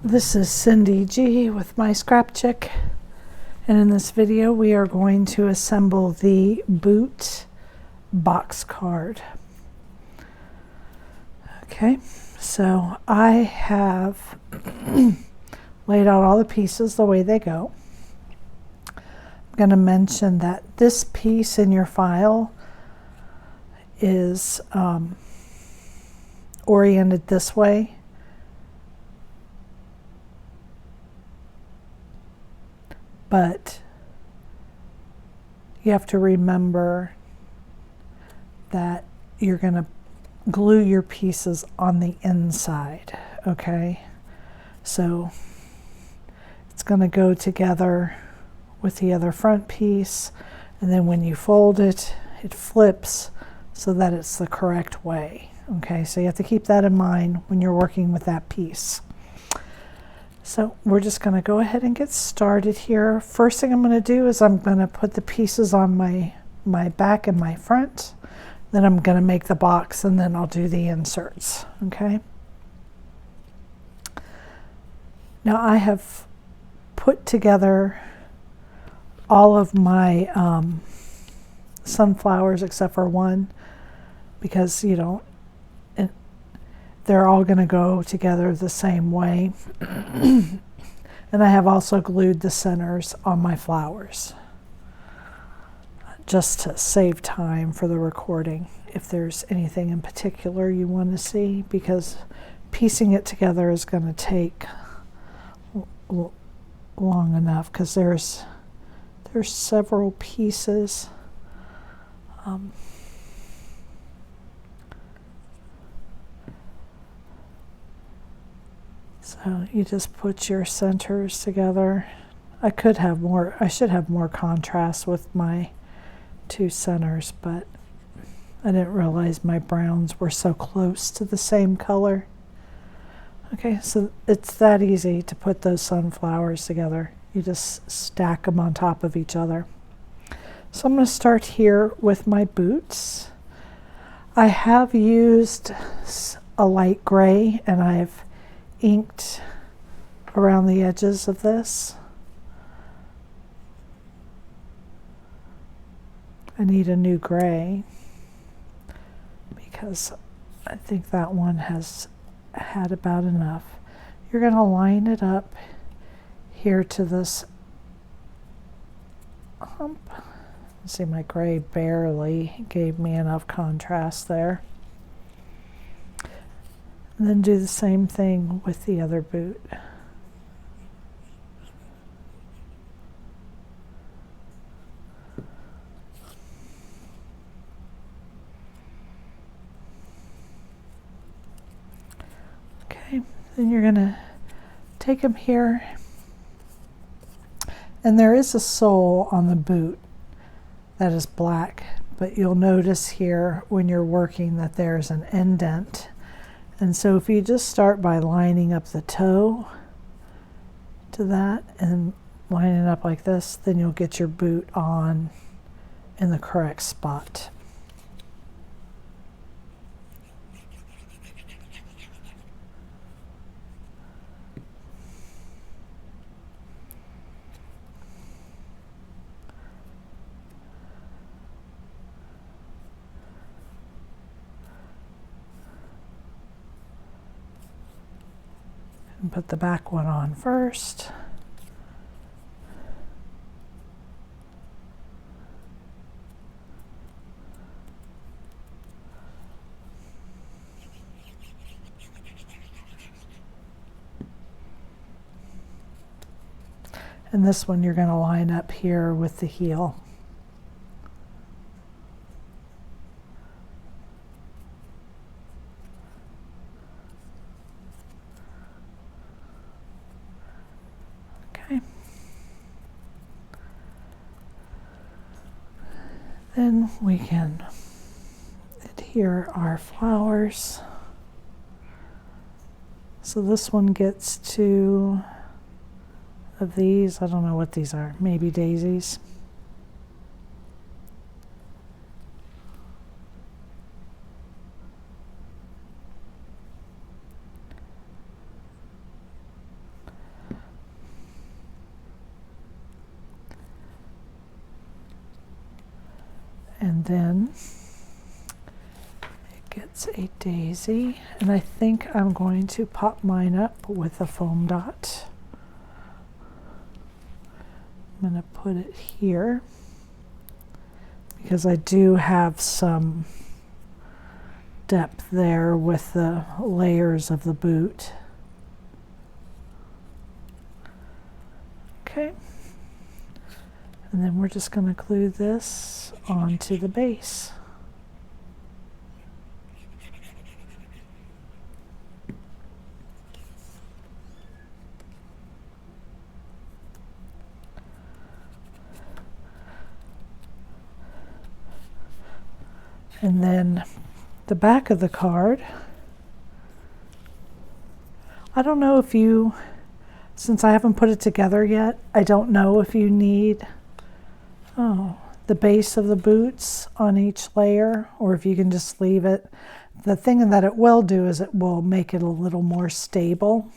This is Cyndy G with my scrap chick, and in this video we are going to assemble the boot box card. Okay, so I have laid out all the pieces the way they go. I'm going to mention that this piece in your file is oriented this way. But you have to remember that you're going to glue your pieces on the inside, okay? So it's going to go together with the other front piece, and then when you fold it, it flips so that it's the correct way, okay? So you have to keep that in mind when you're working with that piece. So we're just going to go ahead and get started here. First thing I'm going to do is I'm going to put the pieces on my back and my front. Then I'm going to make the box, and then I'll do the inserts, okay? Now I have put together all of my sunflowers except for one, because they're all going to go together the same way. And I have also glued the centers on my flowers just to save time for the recording if there's anything in particular you want to see, because piecing it together is going to take long enough because there's several pieces. So you just put your centers together. I should have more contrast with my two centers, but I didn't realize my browns were so close to the same color. Okay, so it's that easy to put those sunflowers together. You just stack them on top of each other. So I'm going to start here with my boots. I have used a light gray, and I've inked around the edges of this. I need a new gray because I think that one has had about enough. You're going to line it up here to this hump. See, my gray barely gave me enough contrast there. And then do the same thing with the other boot. Okay, then you're going to take them here, and there is a sole on the boot that is black, but you'll notice here when you're working that there's an indent. And so if you just start by lining up the toe to that and line it up like this, then you'll get your boot on in the correct spot. And put the back one on first. And this one you're going to line up here with the heel. Okay. Then we can adhere our flowers. So this one gets two of these. I don't know what these are, maybe daisies. And then it gets a daisy, and I think I'm going to pop mine up with a foam dot. I'm going to put it here because I do have some depth there with the layers of the boot. Okay. And then we're just going to glue this onto the base. And then the back of the card, I don't know if you, since I haven't put it together yet, I don't know if you need the base of the boots on each layer, or if you can just leave it. The thing that it will do is it will make it a little more stable.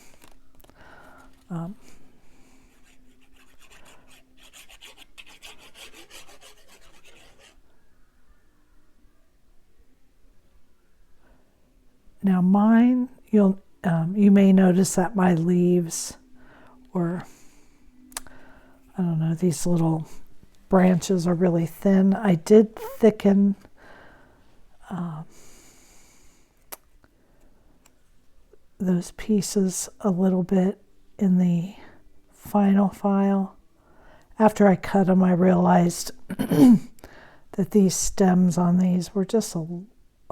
Now mine, you may notice that my leaves, or I don't know, these little branches are really thin. I did thicken those pieces a little bit in the final file. After I cut them, I realized that these stems on these were just a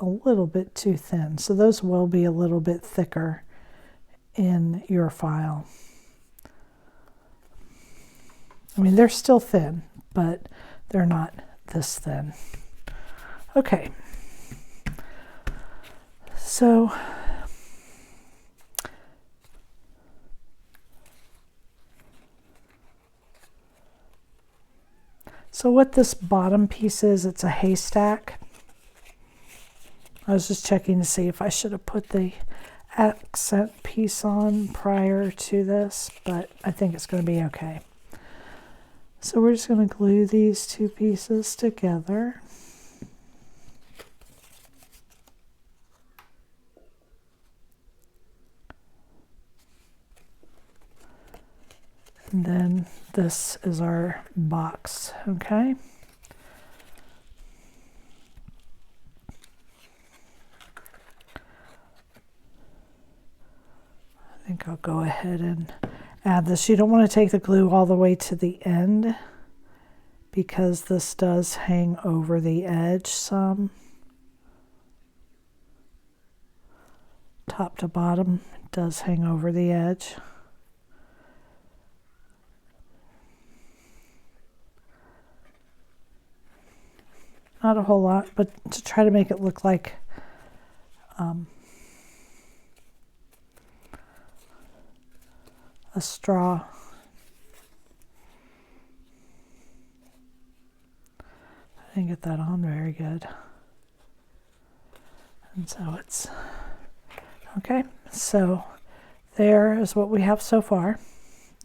little bit too thin. So those will be a little bit thicker in your file. I mean, they're still thin, but they're not this thin. Okay. So what this bottom piece is, it's a haystack. I was just checking to see if I should have put the accent piece on prior to this, but I think it's going to be okay. So we're just going to glue these two pieces together. And then this is our box, okay? I think I'll go ahead and add this. You don't want to take the glue all the way to the end because this does hang over the edge some. Top to bottom, it does hang over the edge. Not a whole lot, but to try to make it look like a straw. I didn't get that on very good. And so it's okay. So there is what we have so far.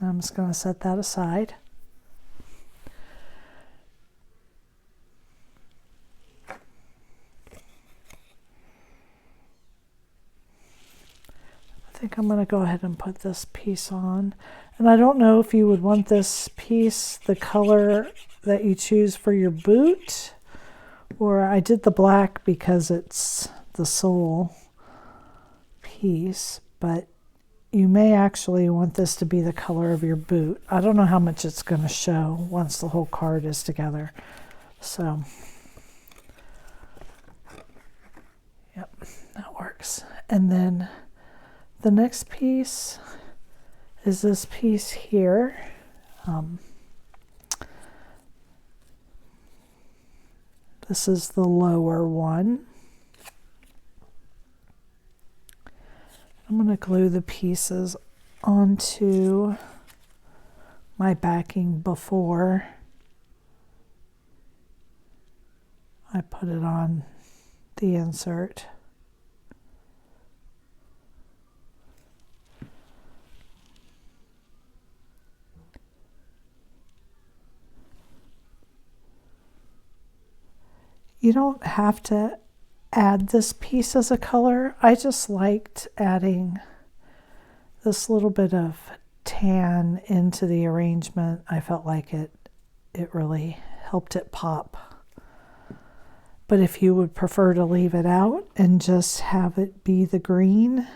I'm just going to set that aside. I think I'm going to go ahead and put this piece on. And I don't know if you would want this piece the color that you choose for your boot, or I did the black because it's the sole piece, but you may actually want this to be the color of your boot. I don't know how much it's going to show once the whole card is together. So, yep, that works. And then the next piece is this piece here. This is the lower one. I'm going to glue the pieces onto my backing before I put it on the insert. you don't have to add this piece as a color. I just liked adding this little bit of tan into the arrangement. I felt like it really helped it pop. But if you would prefer to leave it out and just have it be the green,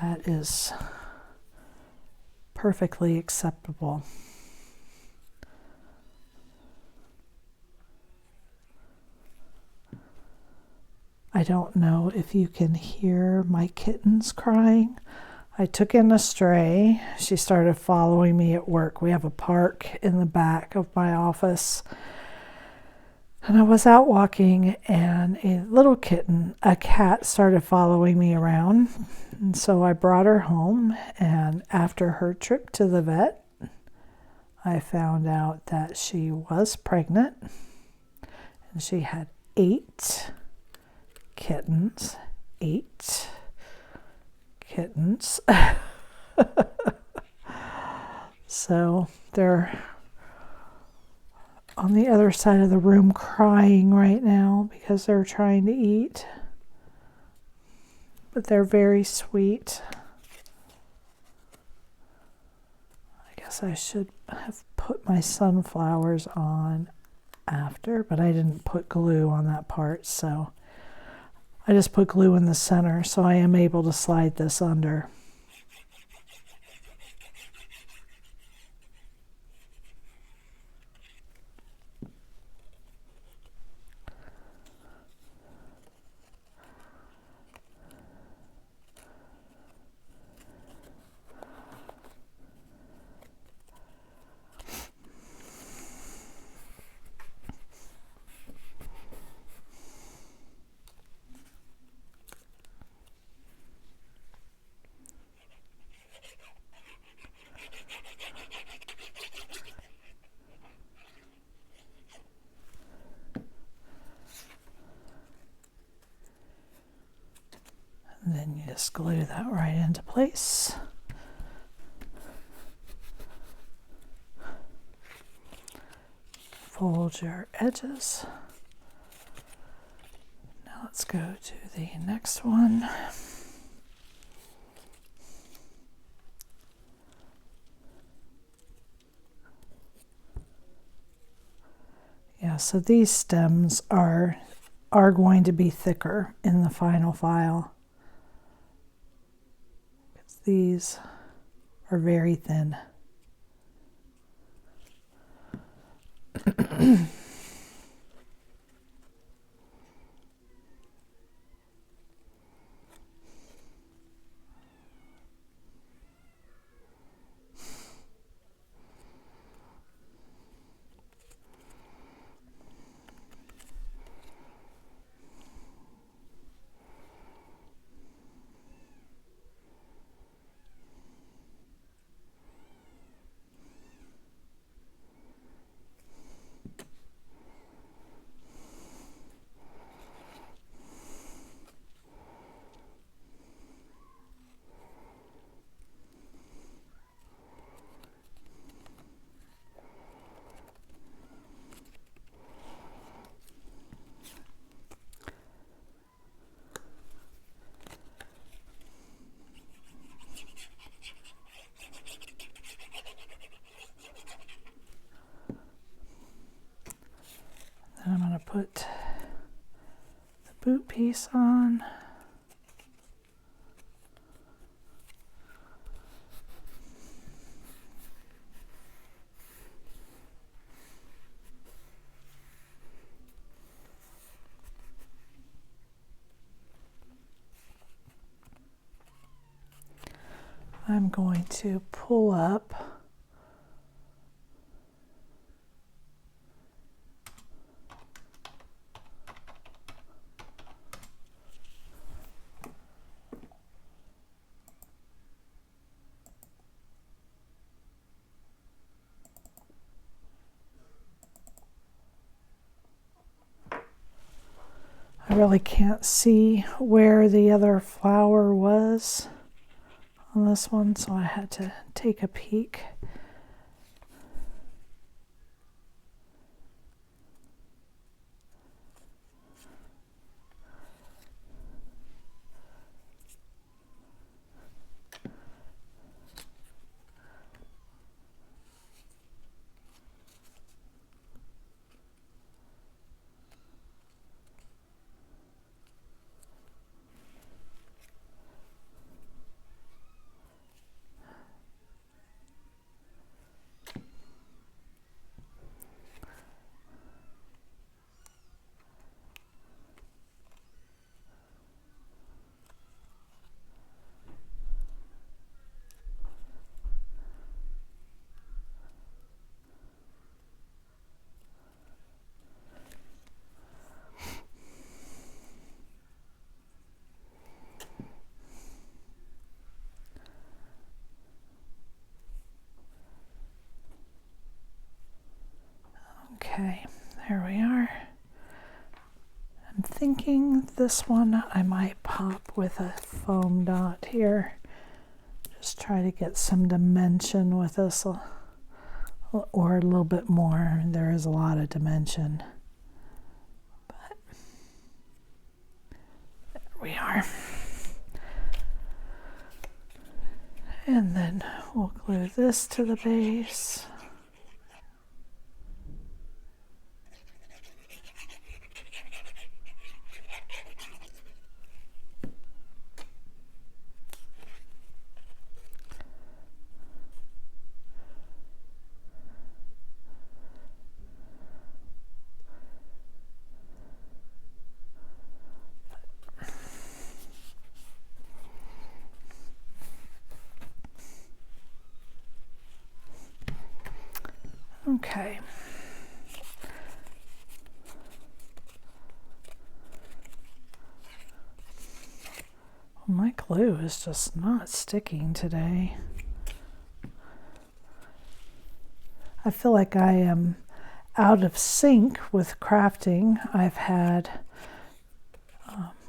that is perfectly acceptable. I don't know if you can hear my kittens crying. I took in a stray. She started following me at work. We have a park in the back of my office. And I was out walking and a little kitten, a cat, started following me around. And so I brought her home, and after her trip to the vet, I found out that she was pregnant and she had 8 kittens. 8 kittens. So they're on the other side of the room crying right now because they're trying to eat. But they're very sweet. I guess I should have put my sunflowers on after, but I didn't put glue on that part, so I just put glue in the center, so I am able to slide this under. And then you just glue that right into place. Fold your edges. Now let's go to the next one. Yeah, so these stems are going to be thicker in the final file. These are very thin. Then I'm going to put the boot piece on. I'm going to pull up I really can't see where the other flower was on this one, so I had to take a peek. Okay, there we are. I'm thinking this one I might pop with a foam dot here. Just try to get some dimension with this, or a little bit more. There is a lot of dimension. But there we are. And then we'll glue this to the base. Okay. Well, my glue is just not sticking today. I feel like I am out of sync with crafting. I've had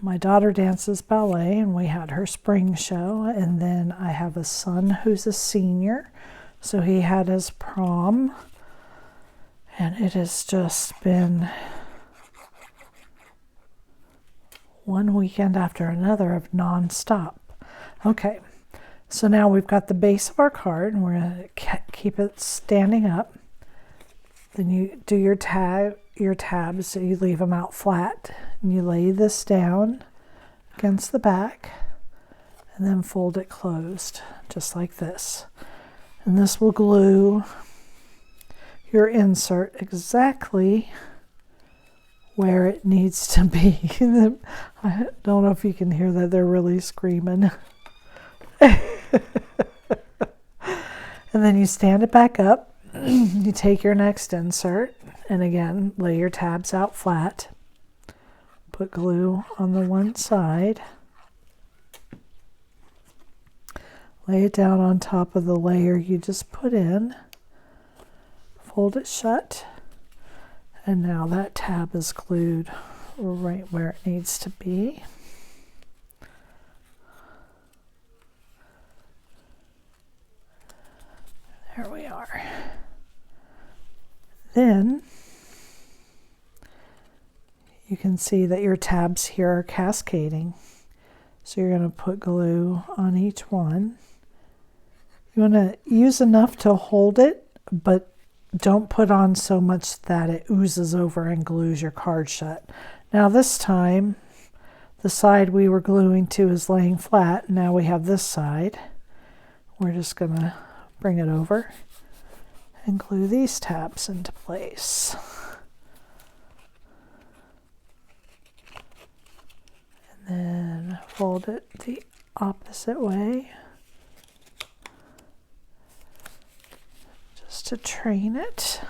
my daughter dances ballet, and we had her spring show, and then I have a son who's a senior, so he had his prom. And it has just been one weekend after another of non-stop. Okay, so now we've got the base of our card, and we're going to keep it standing up. Then you do your tabs, so you leave them out flat, and you lay this down against the back, and then fold it closed, just like this. And this will glue your insert exactly where it needs to be. I don't know if you can hear that, they're really screaming. And then you stand it back up, you take your next insert, and again, lay your tabs out flat, put glue on the one side, lay it down on top of the layer you just put in, fold it shut, and now that tab is glued right where it needs to be. There we are. Then you can see that your tabs here are cascading. So you're going to put glue on each one. You want to use enough to hold it, but don't put on so much that it oozes over and glues your card shut. Now this time, the side we were gluing to is laying flat. Now we have this side. We're just going to bring it over and glue these tabs into place. And then fold it the opposite way, just to train it.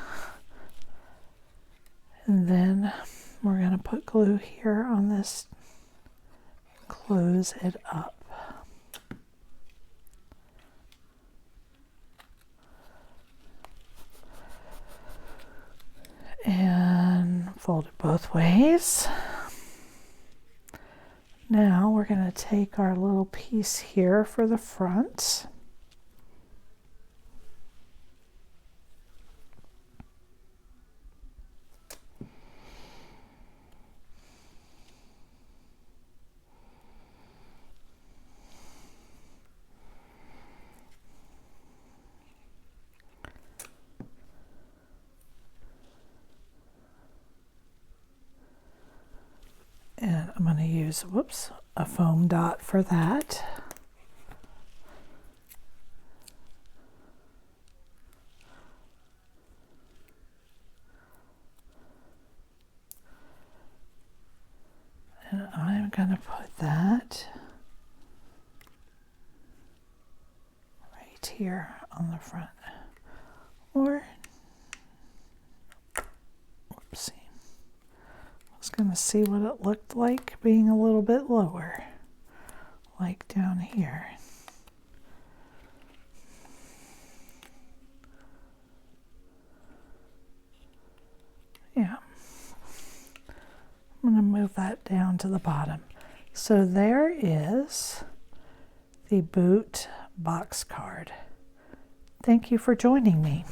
And then we're going to put glue here on this, close it up. And fold it both ways. Now we're going to take our little piece here for the front. And I'm going to use, a foam dot for that. And I'm going to put that right here on the front. Or, whoopsie. I was going to see what it looked like being a little bit lower, like down here. I'm going to move that down to the bottom. So there is the boot box card. Thank you for joining me.